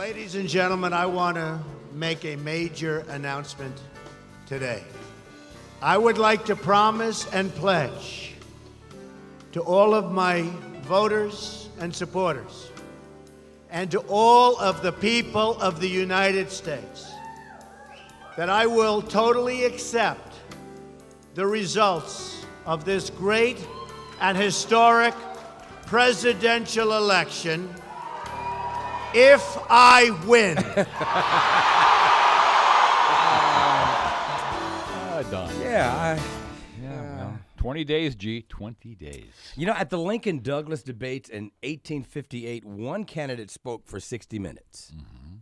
Ladies and gentlemen, I want to make a major announcement today. I would like to promise and pledge to all of my voters and supporters and to all of the people of the United States that I will totally accept the results of this great and historic presidential election if I win. Done. Yeah, Well, 20 days, G. 20 days. You know, at the Lincoln-Douglas debates in 1858, one candidate spoke for 60 minutes. Mm-hmm.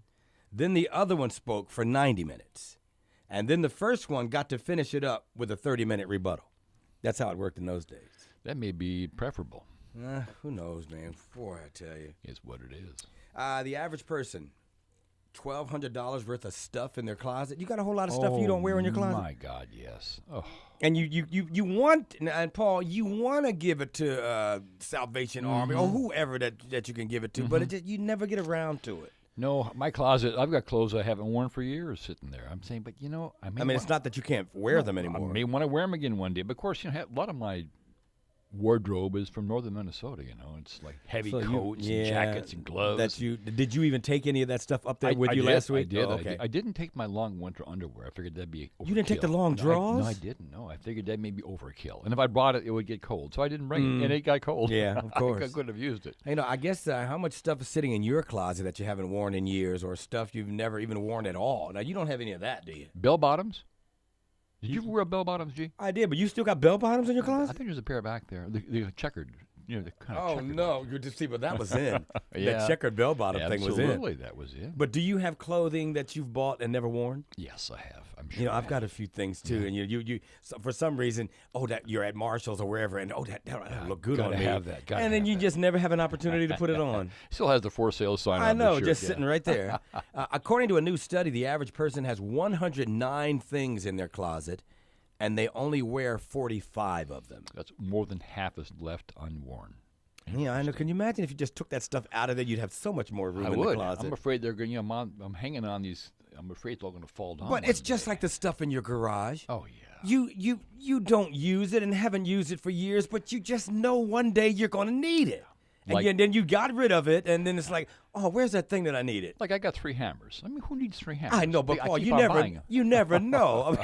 Then the other one spoke for 90 minutes. And then the first one got to finish it up with a 30-minute rebuttal. That's how it worked in those days. That may be preferable. Who knows, man? Boy, I tell you. It's what it is. The average person, $1,200 worth of stuff in their closet. You got a whole lot of stuff you don't wear in your closet. My God, yes. Oh. And you want, and Paul, you want to give it to Salvation Army or whoever that you can give it to, but you never get around to it. No, my closet, I've got clothes I haven't worn for years sitting there. I'm saying, but I mean, it's not that you can't wear them anymore. I may want to wear them again one day, but of course, a lot of my wardrobe is from northern Minnesota. It's like heavy coats and jackets and gloves. Did you even take any of that stuff up there with you last week? I did. Oh, okay. I didn't take my long winter underwear. I figured that'd be overkill. You didn't take the long drawers? No, I didn't. No, I figured that may be overkill. And if I brought it, it would get cold. So I didn't bring it, and it got cold. Yeah, of course. I couldn't have used it. I guess how much stuff is sitting in your closet that you haven't worn in years, or stuff you've never even worn at all? Now, you don't have any of that, do you? Bell bottoms? Did you wear bell bottoms, G? I did, but you still got bell bottoms in your closet? I think there's a pair back there. The checkered. The kind of Oh, checkered no. ones. You just see, but that was in. Yeah. That checkered bell bottom thing was in. Absolutely, that was in. But do you have clothing that you've bought and never worn? Yes, I have. I'm sure. I've got a few things too, and you for some reason, that you're at Marshall's or wherever, and that look good on me. Have that. And then you just never have an opportunity to put it on. Still has the for sale sign. I on know, the shirt, just sitting right there. According to a new study, the average person has 109 things in their closet, and they only wear 45 of them. That's more than half is left unworn. Yeah, I know. Can you imagine if you just took that stuff out of there? You'd have so much more room in the closet. I'm afraid they're going. I'm hanging on these. I'm afraid it's all going to fall down. But it's just like the stuff in your garage. Oh yeah. You don't use it and haven't used it for years, but you just know one day you're going to need it. And then you got rid of it, and then it's like, oh, where's that thing that I needed? Like I got 3 hammers. I mean, who needs 3 hammers? I know, but Paul, you never know.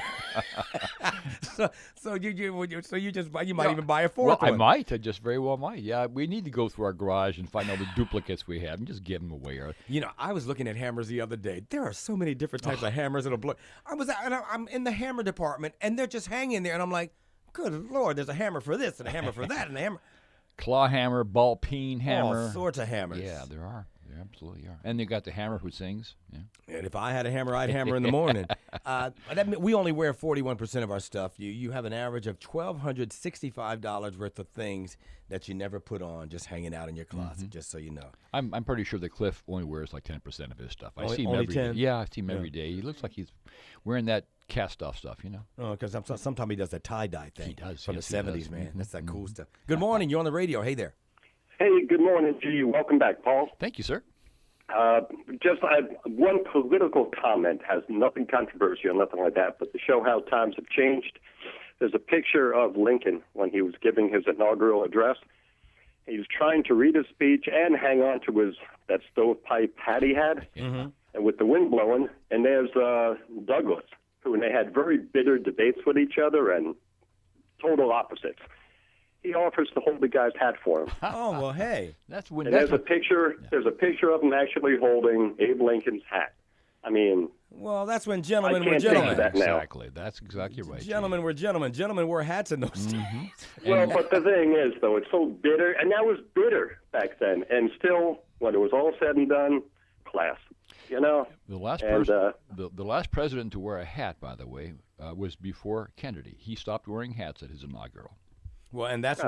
so you might even buy a 4th one. I might. I just very well might. Yeah, we need to go through our garage and find all the duplicates we have and just give them away. I was looking at hammers the other day. There are so many different types of hammers that'll blow. I'm in the hammer department, and they're just hanging there, and I'm like, good Lord, there's a hammer for this and a hammer for that and a hammer. Claw hammer, ball peen hammer. All sorts of hammers. Yeah, there are. There absolutely are. And they got the hammer who sings. Yeah. And if I had a hammer, I'd hammer in the morning. We only wear 41% of our stuff. You have an average of $1,265 worth of things that you never put on, just hanging out in your closet, just so you know. I'm pretty sure that Cliff only wears like 10% of his stuff. I see him only every 10? day. Yeah, I see him every day. He looks like he's wearing that cast-off stuff, Oh, because sometimes he does the tie-dye thing. He does. From yes, the 70s, man. That's that cool stuff. Good morning. You're on the radio. Hey there. Hey, good morning to you. Welcome back, Paul. Thank you, sir. Just one political comment, has nothing controversial, nothing like that, but to show how times have changed. There's a picture of Lincoln when he was giving his inaugural address. He was trying to read his speech and hang on to that stovepipe hat he had, and with the wind blowing. And there's Douglas, and they had very bitter debates with each other and total opposites. He offers to hold the guy's hat for him. Oh, well, hey. There's a picture of him actually holding Abe Lincoln's hat. I mean, well, that's when gentlemen were I can't gentlemen. think of that now. Exactly. That's exactly right. Gentlemen were gentlemen. Gentlemen wore hats in those days. Well, but the thing is, though, it's so bitter, and that was bitter back then. And still, when it was all said and done, class. The last person, the last president to wear a hat, by the way, was before Kennedy. He stopped wearing hats at his inaugural. Well, and that's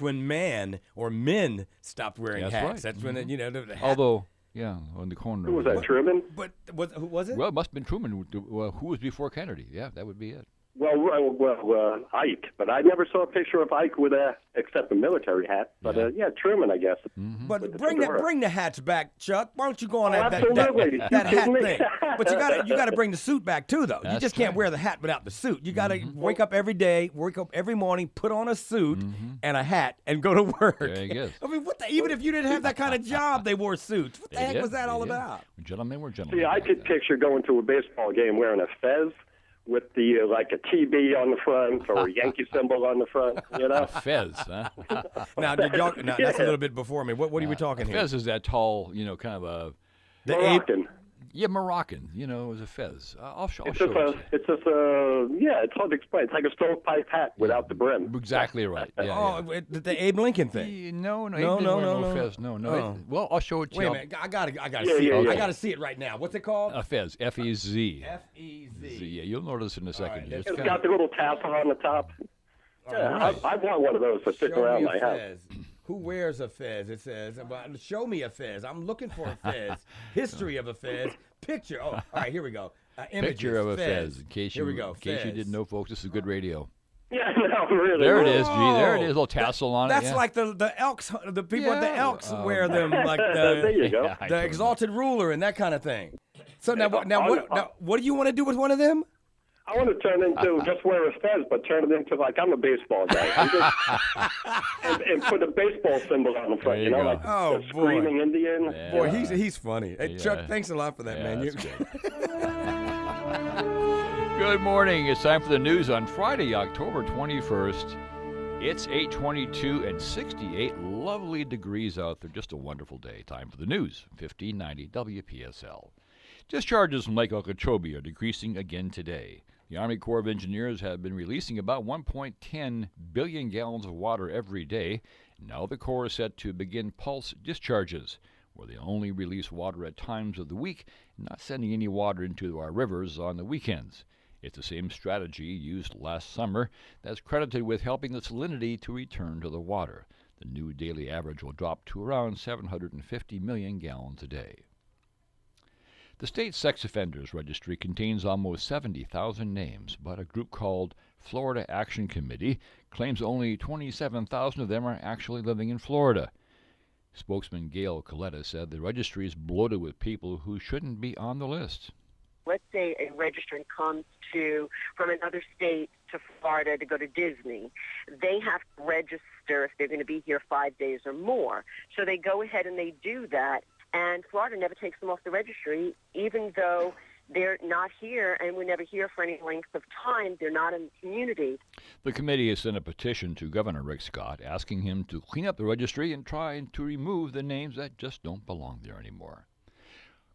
when men stopped wearing hats. Right. That's when the hat. Although, yeah, on the corner. Who was that, Truman? But who was it? Well, it must have been Truman. Who was before Kennedy? Yeah, that would be it. Ike, but I never saw a picture of Ike with except a military hat. But Truman, I guess. Mm-hmm. But bring the hats back, Chuck. Why don't you go on that hat thing? But you got to bring the suit back too, though. You just can't wear the hat without the suit. You got to wake up every day, wake up every morning, put on a suit and a hat, and go to work. There you go. I mean, even if you didn't have that kind of job, they wore suits. What the heck was that all about? Gentlemen were gentlemen. See, I could picture going to a baseball game wearing a fez with the like a TB on the front or a Yankee symbol on the front, you know? Fez, huh? Now, that's a little bit before me. What are we talking here? Fez is that tall, kind of a... Moroccan. Moroccan. It was a fez. I'll show it. It's hard to explain. It's like a stovepipe hat without the brim. Exactly right. Yeah, the Abe Lincoln thing. No, fez. No. Well, I'll show it to you. Wait a minute. I gotta see it. I gotta see it right now. What's it called? A fez. F-E-Z. F-E-Z. Yeah, you'll notice in a second. Right, it's got the little tassel on the top. Right. I want one of those to stick around my house. Who wears a fez? It says, show me a fez. I'm looking for a fez. History of a fez. Picture. Oh, all right, here we go. Images, picture of a fez. In case here we go. In case you didn't know, folks, this is good radio. Yeah, no, really. There it is, G. There it is. A little tassel on it. That's like the Elks. The people at the Elks wear them like there you go. The exalted ruler and that kind of thing. So now what do you want to do with one of them? I want to turn into just wear a fez, but turn it into like I'm a baseball guy, and put a baseball symbol on the front. You know, like the screaming Indian. Yeah. Boy, he's funny. Hey, Chuck, thanks a lot for that, man. Good morning. It's time for the news on Friday, October 21st. It's 8:22 and 68 lovely degrees out there. Just a wonderful day. Time for the news. 1590 WPSL. Discharges from Lake Okeechobee are decreasing again today. The Army Corps of Engineers have been releasing about 1.10 billion gallons of water every day. Now the Corps is set to begin pulse discharges, where they only release water at times of the week, not sending any water into our rivers on the weekends. It's the same strategy used last summer that's credited with helping the salinity to return to the water. The new daily average will drop to around 750 million gallons a day. The state sex offenders registry contains almost 70,000 names, but a group called Florida Action Committee claims only 27,000 of them are actually living in Florida. Spokesman Gail Coletta said the registry is bloated with people who shouldn't be on the list. Let's say a registrant comes from another state to Florida to go to Disney. They have to register if they're going to be here 5 days or more. So they go ahead and they do that. And Florida never takes them off the registry, even though they're not here and we're never here for any length of time. They're not in the community. The committee has sent a petition to Governor Rick Scott asking him to clean up the registry and try to remove the names that just don't belong there anymore.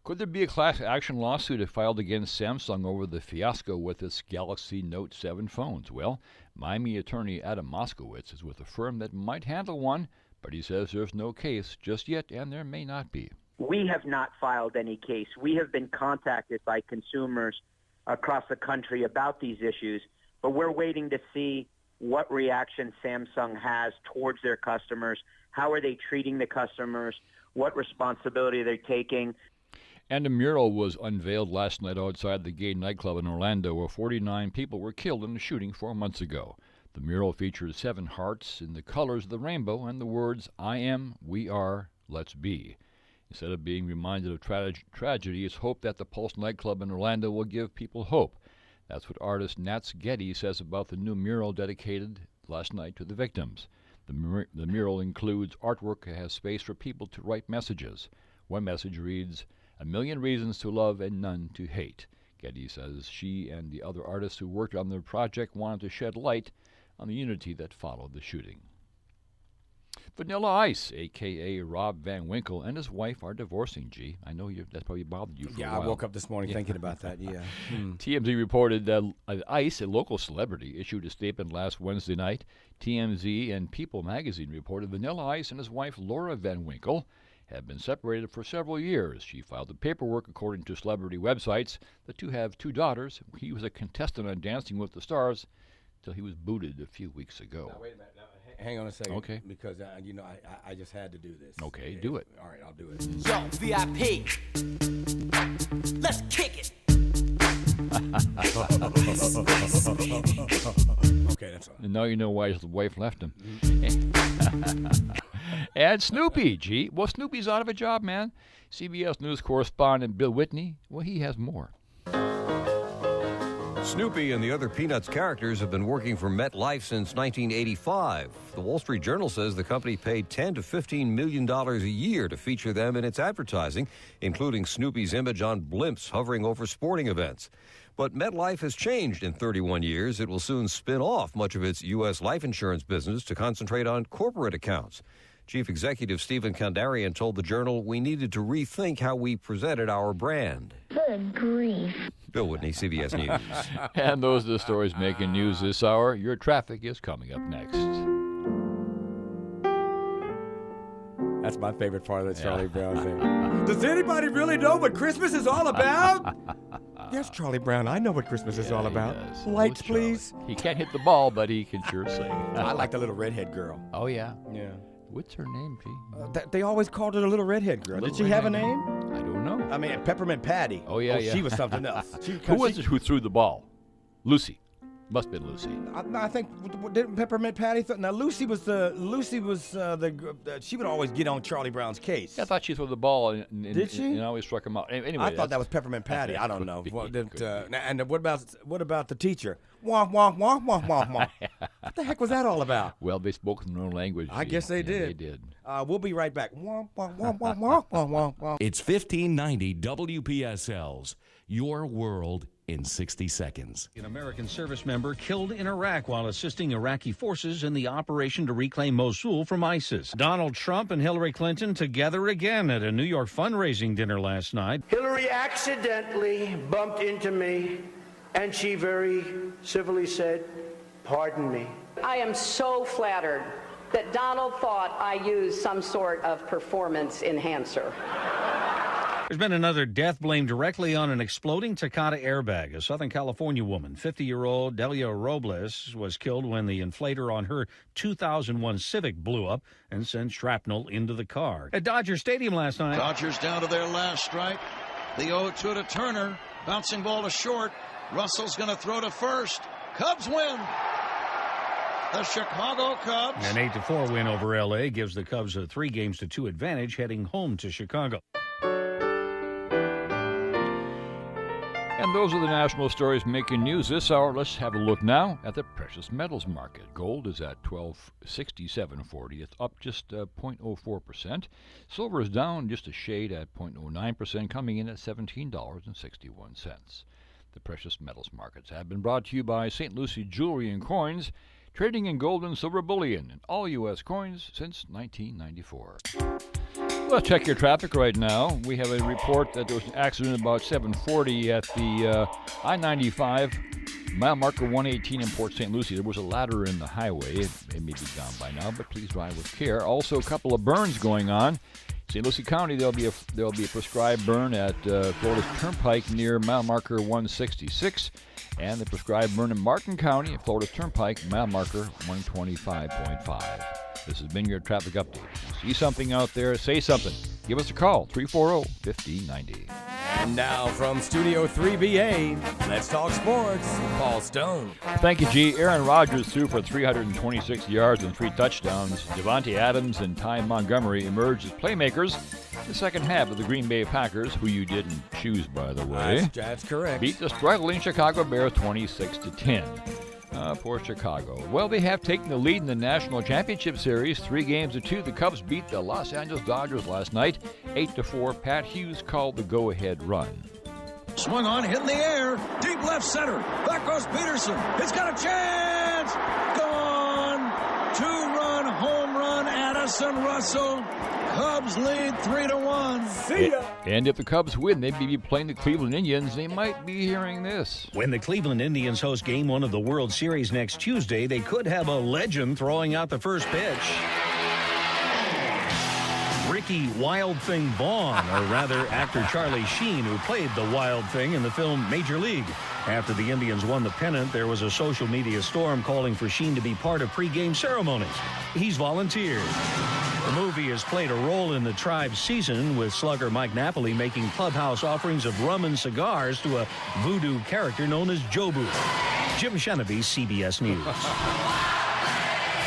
Could there be a class action lawsuit filed against Samsung over the fiasco with its Galaxy Note 7 phones? Well, Miami attorney Adam Moskowitz is with a firm that might handle one, but he says there's no case just yet, and there may not be. We have not filed any case. We have been contacted by consumers across the country about these issues, but we're waiting to see what reaction Samsung has towards their customers. How are they treating the customers? What responsibility are they taking? And a mural was unveiled last night outside the gay nightclub in Orlando where 49 people were killed in a shooting 4 months ago. The mural features 7 hearts in the colors of the rainbow and the words, I am, we are, let's be. Instead of being reminded of tragedy, it's hoped that the Pulse nightclub in Orlando will give people hope. That's what artist Nats Getty says about the new mural dedicated last night to the victims. The mural includes artwork that has space for people to write messages. One message reads, 1,000,000 reasons to love and none to hate. Getty says she and the other artists who worked on the project wanted to shed light on the unity that followed the shooting. Vanilla Ice, a.k.a. Rob Van Winkle, and his wife are divorcing, G. I know that probably bothered you for a while. Yeah, I woke up this morning thinking about that, yeah. TMZ reported that Ice, a local celebrity, issued a statement last Wednesday night. TMZ and People magazine reported Vanilla Ice and his wife, Laura Van Winkle, have been separated for several years. She filed the paperwork according to celebrity websites. The two have 2 daughters. He was a contestant on Dancing with the Stars till he was booted a few weeks ago. Now, wait a minute. Hang on a second. Okay. Because, I just had to do this. Okay, do it. All right, I'll do it. Yo, VIP. Let's kick it. Okay, that's all. And now you know why his wife left him. And Snoopy, gee. Well, Snoopy's out of a job, man. CBS News correspondent Bill Whitney, well, he has more. Snoopy and the other Peanuts characters have been working for MetLife since 1985. The Wall Street Journal says the company paid $10 to $15 million a year to feature them in its advertising, including Snoopy's image on blimps hovering over sporting events. But MetLife has changed in 31 years. It will soon spin off much of its U.S. life insurance business to concentrate on corporate accounts. Chief Executive Stephen Kandarian told the Journal we needed to rethink how we presented our brand. Good grief. Bill Whitney, CBS News. And those are the stories making news this hour. Your traffic is coming up next. That's my favorite part of the Charlie Brown thing. Does anybody really know what Christmas is all about? Yes, Charlie Brown, I know what Christmas is all about. Does. Lights, Oh, Charlie. please. He can't hit the ball, but he can sure sing. I like the little redhead girl. Oh, yeah. Yeah. What's her name, P? They always called her the little redhead girl. Did Little she have a redhead name? I don't know. I mean, Peppermint Patty. Oh, yeah, yeah. She was something else. Who was it who threw the ball? Lucie. Must have been Lucie. I think didn't Peppermint Patty. Now Lucy was the she would always get on Charlie Brown's case. I thought she threw the ball and Did she? And always struck him out. Anyway, I thought that was Peppermint Patty. I don't know. Could be, Well, could be. and what about the teacher? Wah wah wah wah wah wah. What the heck was that all about? Well, they spoke in their own language. I guess they Yeah, did. They did. We'll be right back. Wah wah wah wah wah wah wah wah. It's 1590 WPSL's Your World in 60 Seconds. An American service member killed in Iraq while assisting Iraqi forces in the operation to reclaim Mosul from ISIS. Donald Trump and Hillary Clinton together again at a New York fundraising dinner last night. Hillary accidentally bumped into me, and she very civilly said, "Pardon me." I am so flattered that Donald thought I used some sort of performance enhancer. There's been another death blamed directly on an exploding Takata airbag. A Southern California woman, 50-year-old Delia Robles, was killed when the inflator on her 2001 Civic blew up and sent shrapnel into the car. At Dodger Stadium last night. Dodgers down to their last strike. The 0-2 to Turner. Bouncing ball to short. Russell's going to throw to first. Cubs win. The Chicago Cubs. An 8-4 win over L.A. gives the Cubs a 3-2 advantage heading home to Chicago. And those are the national stories making news this hour. Let's have a look now at the precious metals market. Gold is at $1267.40. It's up just 0.04%. Silver is down just a shade at 0.09%, coming in at $17.61. The precious metals markets have been brought to you by St. Lucie Jewelry and Coins, trading in gold and silver bullion and all U.S. coins since 1994. Let's check your traffic right now. We have a report that there was an accident about 7:40 at the I-95 mile marker 118 in Port St. Lucie. There was a ladder in the highway. It may be gone by now, but please drive with care. Also, a couple of burns going on. St. Lucie County, there'll be a prescribed burn at Florida's Turnpike near mile marker 166, and the prescribed burn in Martin County at Florida's Turnpike, mile marker 125.5. This has been your traffic update. See something out there, say something. Give us a call, 340-5090. And now from Studio 3BA, let's talk sports. Paul Stone. Thank you, G. Aaron Rodgers threw for 326 yards and 3 touchdowns. Devontae Adams and Ty Montgomery emerged as playmakers in the second half of the Green Bay Packers, who you didn't choose, by the way. That's correct. Beat the struggling Chicago Bears 26-10. For Chicago. Well, they have taken the lead in the National Championship Series, 3-2. The Cubs beat the Los Angeles Dodgers last night, 8-4. Pat Hughes called the go-ahead run. Swung on, hit in the air. Deep left center. Back goes Peterson. He's got a chance. Gone. 2-run home run. Addison Russell. Cubs lead 3-1. See ya. And if the Cubs win, they'd be playing the Cleveland Indians. They might be hearing this. When the Cleveland Indians host Game 1 of the World Series next Tuesday, they could have a legend throwing out the first pitch. Ricky Wild Thing Vaughn, or rather actor Charlie Sheen, who played the Wild Thing in the film Major League. After the Indians won the pennant, there was a social media storm calling for Sheen to be part of pregame ceremonies. He's volunteered. The movie has played a role in the tribe's season, with slugger Mike Napoli making clubhouse offerings of rum and cigars to a voodoo character known as Jobu. Jim Sheneby, CBS News.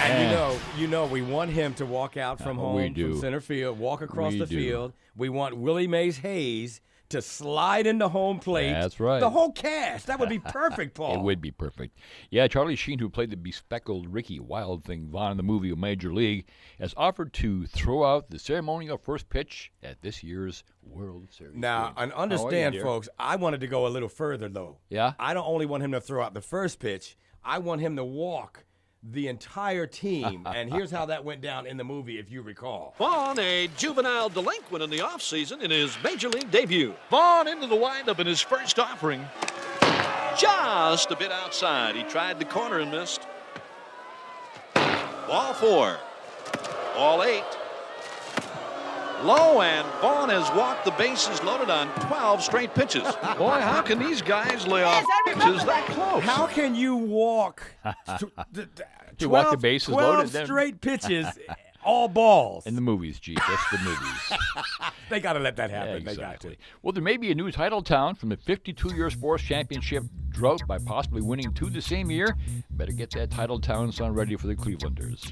And you know, we want him to walk out from home, from center field, walk across the field. We want Willie Mays Hayes to slide into home plate. That's right. The whole cast. That would be perfect, Paul. It would be perfect. Yeah, Charlie Sheen, who played the bespectacled Ricky Wild Thing Vaughn in the movie Major League, has offered to throw out the ceremonial first pitch at this year's World Series. Now, and understand, folks, I wanted to go a little further, though. Yeah? I don't only want him to throw out the first pitch. I want him to walk the entire team. And here's how that went down in the movie, if you recall. Vaughn, a juvenile delinquent in the offseason in his Major League debut. Vaughn into the windup in his first offering. Just a bit outside. He tried the corner and missed. Ball 4. Ball 8. Low, and Vaughn has walked the bases loaded on 12 straight pitches. Boy, how can these guys lay off pitches that close? How can you walk You walk the bases 12 loaded, straight pitches, all balls? In the movies, G. Just the movies. They got to let that happen. Yeah, exactly. They got to. Well, there may be a new title town from the 52-year sports championship drought by possibly winning 2 the same year. Better get that title town sound ready for the Clevelanders.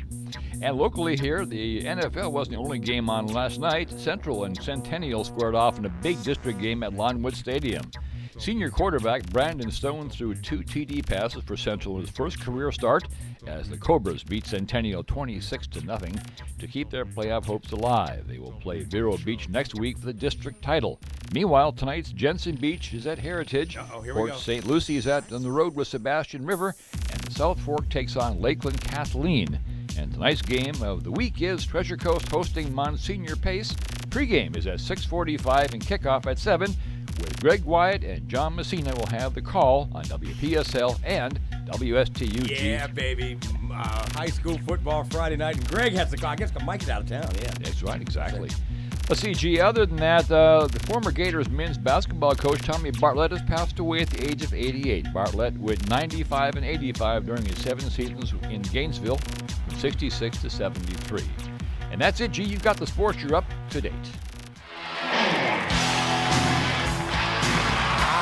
And locally here, the NFL wasn't the only game on last night. Central and Centennial squared off in a big district game at Lawnwood Stadium. Senior quarterback Brandon Stone threw 2 TD passes for Central in his first career start as the Cobras beat Centennial 26-0 to keep their playoff hopes alive. They will play Vero Beach next week for the district title. Meanwhile, tonight's Jensen Beach is at Heritage. Port St. Lucie is on the road with Sebastian River, and South Fork takes on Lakeland Kathleen. And tonight's game of the week is Treasure Coast hosting Monsignor Pace. Pregame is at 6:45 and kickoff at 7. Where Greg Wyatt and John Messina will have the call on WPSL and WSTU. Yeah, baby. High school football Friday night, and Greg has the call. I guess Mike's out of town, yeah. That's right, exactly. Let's see, G, other than that, the former Gators men's basketball coach Tommy Bartlett has passed away at the age of 88. Bartlett went 95 and 85 during his 7 seasons in Gainesville from 66 to 73. And that's it, G. You've got the sports. You're up to date.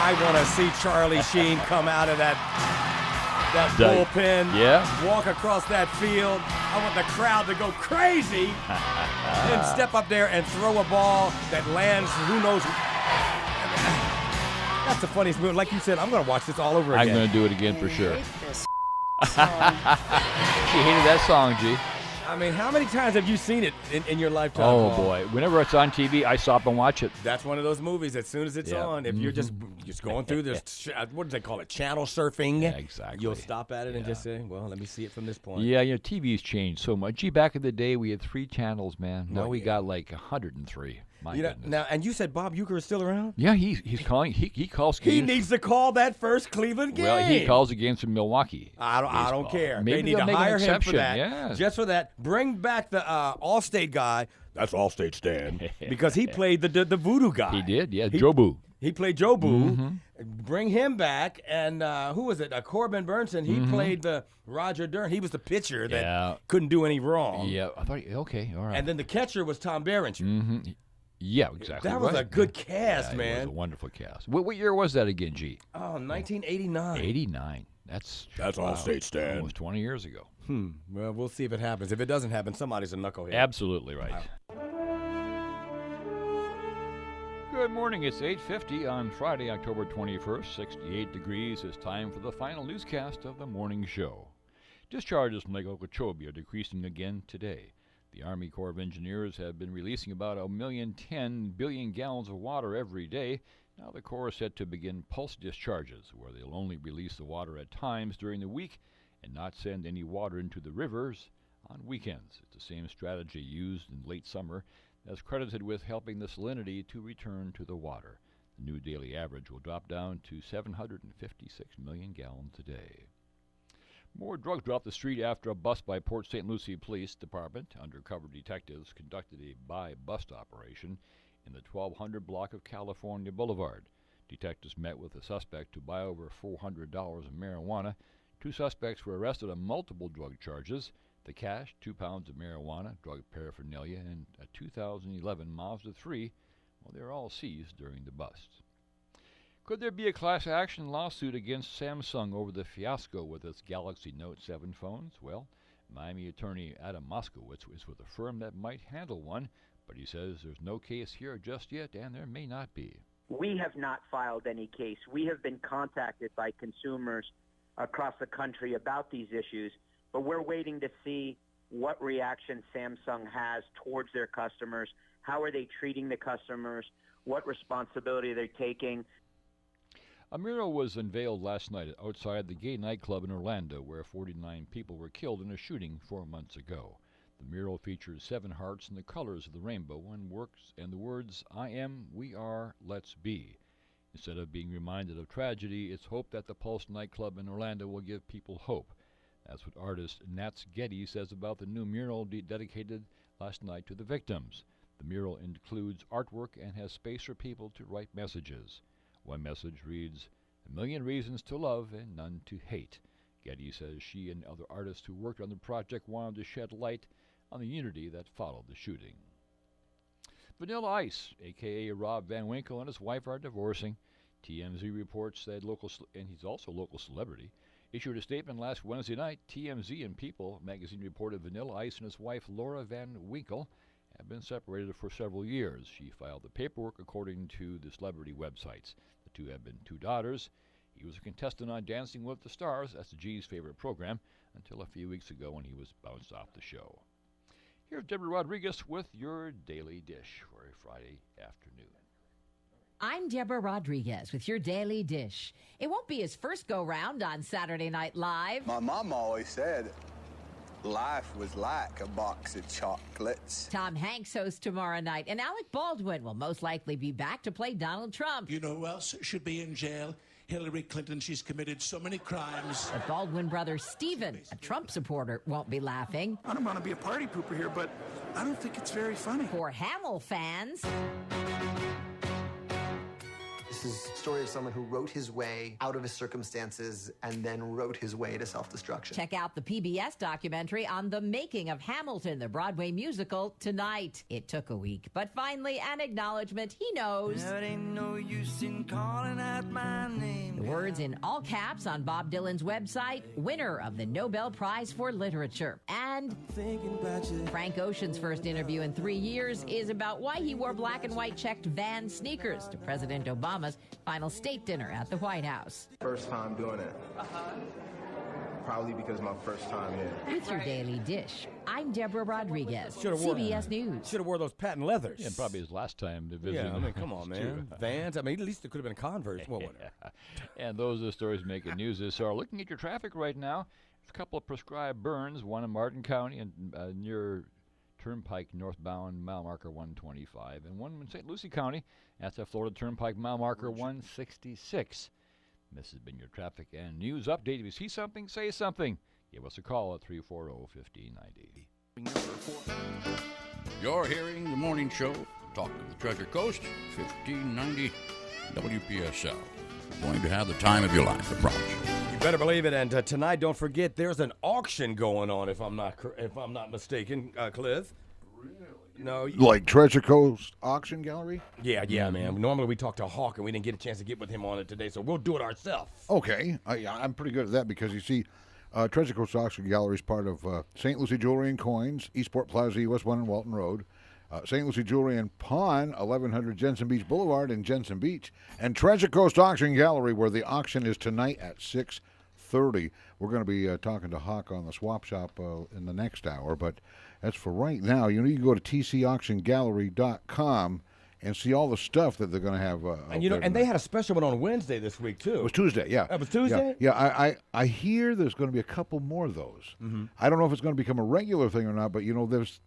I want to see Charlie Sheen come out of that bullpen, walk across that field. I want the crowd to go crazy and step up there and throw a ball that lands who knows. That's the funniest move. Like you said, I'm going to watch this all over again. I'm going to do it again for sure. She hated that song, G. I mean, how many times have you seen it in your lifetime? Oh, boy. Whenever it's on TV, I stop and watch it. That's one of those movies, as soon as it's on, if you're just going through this, what do they call it, channel surfing? Yeah, exactly. You'll stop at it and just say, well, let me see it from this point. Yeah, TV's changed so much. Gee, back in the day, we had 3 channels, man. Now we got like 103. My goodness. Now, and you said Bob Uecker is still around? Yeah, he's calling. He calls games. He needs to call that first Cleveland game. Well, he calls the games from Milwaukee. I don't care. Maybe they need to make hire an him exception. for that. Yeah. Just for that. Bring back the All-State guy. That's All-State Stan. Because he played the voodoo guy. He did, yeah. Jobu. He played Jobu. Bring him back. And who was it? Corbin Burnson. He played the Roger Dern. He was the pitcher that couldn't do any wrong. Yeah. I thought, okay, all right. And then the catcher was Tom Berenger. Yeah, exactly. That was a good cast, man. It was a wonderful cast. What year was that again, G? Oh, 1989. 89. That's All-State Stan. Almost 20 years ago. Well, we'll see if it happens. If it doesn't happen, somebody's a knucklehead. Absolutely right. Good morning. It's 8:50 on Friday, October 21st. 68 degrees. It's time for the final newscast of the morning show. Discharges from Lake Okeechobee are decreasing again today. The Army Corps of Engineers have been releasing about 1,010 billion gallons of water every day. Now the Corps is set to begin pulse discharges, where they'll only release the water at times during the week and not send any water into the rivers on weekends. It's the same strategy used in late summer that's credited with helping the salinity to return to the water. The new daily average will drop down to 756 million gallons a day. More drugs dropped the street after a bust by Port St. Lucie Police Department. Undercover detectives conducted a buy-bust operation in the 1200 block of California Boulevard. Detectives met with a suspect to buy over $400 of marijuana. 2 suspects were arrested on multiple drug charges. The cash, 2 pounds of marijuana, drug paraphernalia, and a 2011 Mazda 3, well, they were all seized during the bust. Could there be a class action lawsuit against Samsung over the fiasco with its Galaxy Note 7 phones? Well, Miami attorney Adam Moskowitz is with a firm that might handle one, but he says there's no case here just yet, and there may not be. We have not filed any case. We have been contacted by consumers across the country about these issues, but we're waiting to see what reaction Samsung has towards their customers. How are they treating the customers? What responsibility they're taking? A mural was unveiled last night outside the gay nightclub in Orlando, where 49 people were killed in a shooting 4 months ago. The mural features 7 hearts and the colors of the rainbow and the words, "I am, we are, let's be." Instead of being reminded of tragedy, it's hoped that the Pulse nightclub in Orlando will give people hope. That's what artist Nats Getty says about the new mural dedicated last night to the victims. The mural includes artwork and has space for people to write messages. One message reads, "A million reasons to love and none to hate." Getty says she and other artists who worked on the project wanted to shed light on the unity that followed the shooting. Vanilla Ice, a.k.a. Rob Van Winkle, and his wife are divorcing. TMZ reports that and he's also a local celebrity, issued a statement last Wednesday night. TMZ and People magazine reported Vanilla Ice and his wife Laura Van Winkle have been separated for several years. She filed the paperwork according to the celebrity websites. The two have been 2 daughters. He was a contestant on Dancing with the Stars, that's the G's favorite program, until a few weeks ago when he was bounced off the show. Here's Deborah Rodriguez with your Daily Dish for a Friday afternoon. I'm Deborah Rodriguez with your Daily Dish. It won't be his first go-round on Saturday Night Live. My mom always said life was like a box of chocolates. Tom Hanks hosts tomorrow night, and Alec Baldwin will most likely be back to play Donald Trump. You know who else should be in jail? Hillary Clinton. She's committed so many crimes. The Baldwin brother Stephen, a Trump supporter, won't be laughing. I don't want to be a party pooper here, but I don't think it's very funny. For Hamill fans, this is a story of someone who wrote his way out of his circumstances and then wrote his way to self-destruction. check out the PBS documentary on the making of Hamilton, the Broadway musical, tonight. It took a week, but finally an acknowledgement he knows. There ain't no use in calling out my name. The words in all caps on Bob Dylan's website, winner of the Nobel Prize for Literature. And Frank Ocean's first interview in 3 years is about why he wore black and white checked Vans sneakers to President Obama's final state dinner at the White House. First time doing it. Probably because my first time here. With your Daily Dish, I'm Deborah Rodriguez, CBS News. Should have wore those patent leathers. Yeah, and probably his last time to visit. Yeah, I mean, come on, man. Vans, I mean, at least it could have been Converse. Well, whatever. And those are the stories making news this hour. Looking at your traffic right now, there's a couple of prescribed burns, one in Martin County and near Turnpike northbound, mile marker 125, and one in St. Lucie County. That's at Florida Turnpike, mile marker 166. This has been your traffic and news update. If you see something, say something. Give us a call at 340-1590. You're hearing the morning show, Talk of the Treasure Coast, 1590 WPSL. Going to have the time of your life, I promise you. You better believe it. And tonight, don't forget, there's an auction going on. If I'm not mistaken, Cliff. Really? No, like Treasure Coast Auction Gallery? Yeah, man. Normally we talk to Hawk, and we didn't get a chance to get with him on it today, so we'll do it ourselves. Okay, I'm pretty good at that because you see, Treasure Coast Auction Gallery is part of St. Lucie Jewelry and Coins, Eastport Plaza, US 1 and Walton Road, St. Lucie Jewelry and Pawn, 1100 Jensen Beach Boulevard in Jensen Beach, and Treasure Coast Auction Gallery, where the auction is tonight at 6:30. We're going to be talking to Hawk on the swap shop in the next hour, but as for right now, you can go to tcauctiongallery.com and see all the stuff that they're going to have. And they had a special one on Wednesday this week too. It was Tuesday, yeah. It was Tuesday? Yeah. I hear there's going to be a couple more of those. Mm-hmm. I don't know if it's going to become a regular thing or not, but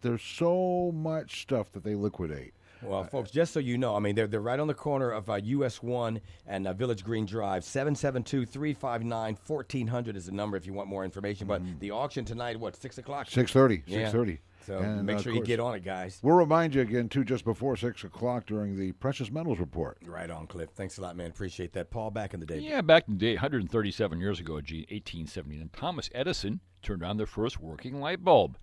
there's so much stuff that they liquidate. Well, folks, just so you know, I mean, they're right on the corner of US 1 and Village Green Drive. 772-359-1400 is the number if you want more information. But the auction tonight, what, 6 o'clock? 6:30. Yeah. 6:30. So And, make of sure you course, get on it, guys. We'll remind you again, too, just before 6 o'clock during the Precious Metals Report. Right on, Cliff. Thanks a lot, man. Appreciate that. Paul, back in the day. Yeah, back in the day, 137 years ago, 1879, Thomas Edison turned on the first working light bulb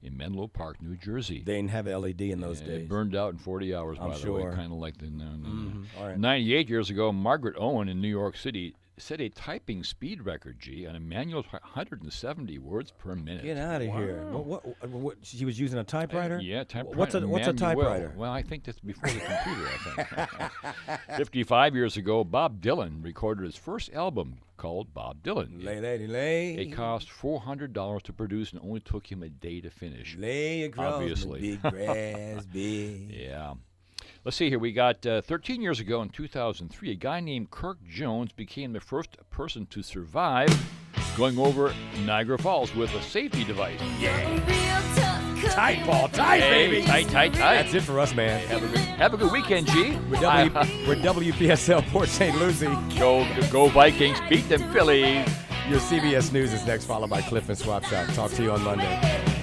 in Menlo Park, New Jersey. They didn't have LED in those days. It burned out in 40 hours, I'm by the sure. way, kind of like the... All right. 98 years ago, Margaret Owen in New York City set a typing speed record, on a manual 170 words per minute. Get out of here. What, she was using a typewriter? Yeah, typewriter. What's a typewriter? Well, I think that's before the computer, I think. 55 years ago, Bob Dylan recorded his first album called Bob Dylan. Lay, lady, lay. It cost $400 to produce and only took him a day to finish. Lay across obviously. the big grass bed. Yeah. Let's see here. We got 13 years ago in 2003, a guy named Kirk Jones became the first person to survive going over Niagara Falls with a safety device. Yeah. Tight, Paul. Tight, baby. Tight. That's it for us, man. Have a good weekend, G. We're WPSL Port St. Lucie. Go Vikings. Beat them Phillies. Your CBS News is next, followed by Cliff and Swap Shop. Talk to you on Monday.